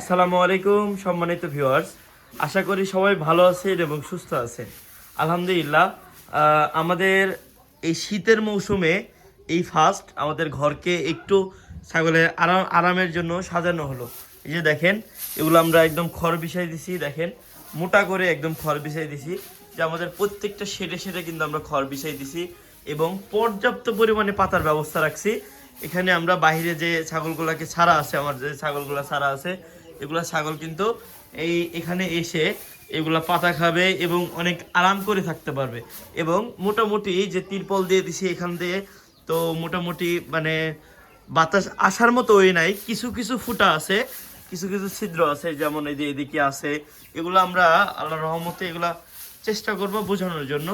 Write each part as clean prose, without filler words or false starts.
আসসালামু আলাইকুম সম্মানিত ভিউয়ার্স, আশা করি সবাই ভালো আছেন এবং সুস্থ আছেন। আলহামদুলিল্লাহ। আমাদের এই শীতের মৌসুমে এই ফার্স্ট আমাদের ঘরকে একটু ছাগলের আরামের জন্য সাজানো হলো। এই যে দেখেন, এগুলো আমরা একদম খড় বিছাই দিছি। দেখেন, মোটা করে একদম খড় বিছাই দিছি, যে আমাদের প্রত্যেকটা শেডে শেডে কিন্তু আমরা খড় বিছাই দিছি এবং পর্যাপ্ত পরিমাণে পাতার ব্যবস্থা রাখছি। এখানে আমরা বাইরে যে ছাগলগুলোকে ছাড়া আছে, আমার যে ছাগলগুলো ছাড়া আছে, এগুলা ছাগল কিন্তু এখানে এসে এগুলা পাতা খাবে এবং অনেক আরাম করে থাকতে পারবে। এবং মোটামুটি যে তিরপল দিয়ে দিছি এখান দিয়ে, তো মোটামুটি মানে বাতাস আসার মতো ওই নাই, কিছু কিছু ফুটা আছে, কিছু কিছু ছিদ্র আছে, যেমন এই যে এদিকে আছে। এগুলো আমরা আল্লাহর রহমতে এগুলা চেষ্টা করব বোঝানোর জন্য,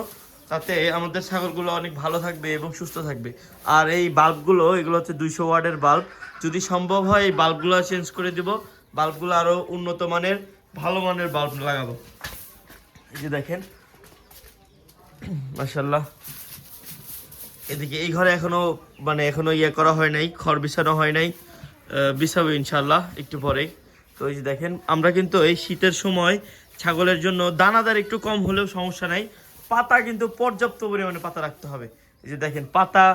তাতে আমাদের ছাগলগুলো অনেক ভালো থাকবে এবং সুস্থ থাকবে। আর এই বাল্বগুলো, এগুলো হচ্ছে 200 ওয়াটের বাল্ব। যদি সম্ভব হয় এই বাল্বগুলো চেঞ্জ করে দিব, বাল্বগুলো আরও উন্নত মানের ভালো মানের বাল্ব লাগাবো। এই যে দেখেন, মাশাআল্লাহ। এদিকে এই ঘরে এখনো ইয়ে করা হয় নাই, খড় বিছানো হয় নাই, বিছাবো ইনশাল্লাহ একটু পরেই। তো এই যে দেখেন, আমরা কিন্তু এই শীতের সময় ছাগলের জন্য দানাদার একটু কম হলেও সমস্যা নাই, পাতা কিন্তু পর্যাপ্ত পরিমাণে পাতা রাখতে হবে। এই যে দেখেন, পাতা,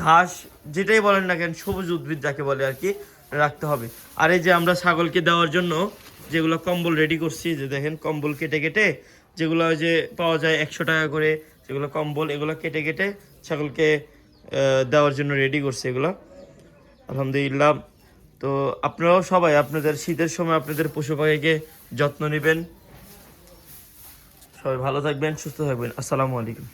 ঘাস, যেটাই বলেন না কেন, সবুজ উদ্ভিদ যাকে বলে আর কি, রাখতে হবে। আর এই যে আমরা ছাগলকে দেওয়ার জন্য যেগুলো কম্বল রেডি করছি, যে দেখেন কম্বল কেটে কেটে, যেগুলো ওই যে পাওয়া যায় 100 টাকা করে, যেগুলো কম্বল, এগুলো কেটে কেটে ছাগলকে দেওয়ার জন্য রেডি করছে এগুলো, আলহামদুলিল্লাহ। তো আপনারাও সবাই আপনাদের শীতের সময় আপনাদের পশু পাখিকে যত্ন নেবেন। সবাই ভালো থাকবেন, সুস্থ থাকবেন। আসসালামু আলাইকুম।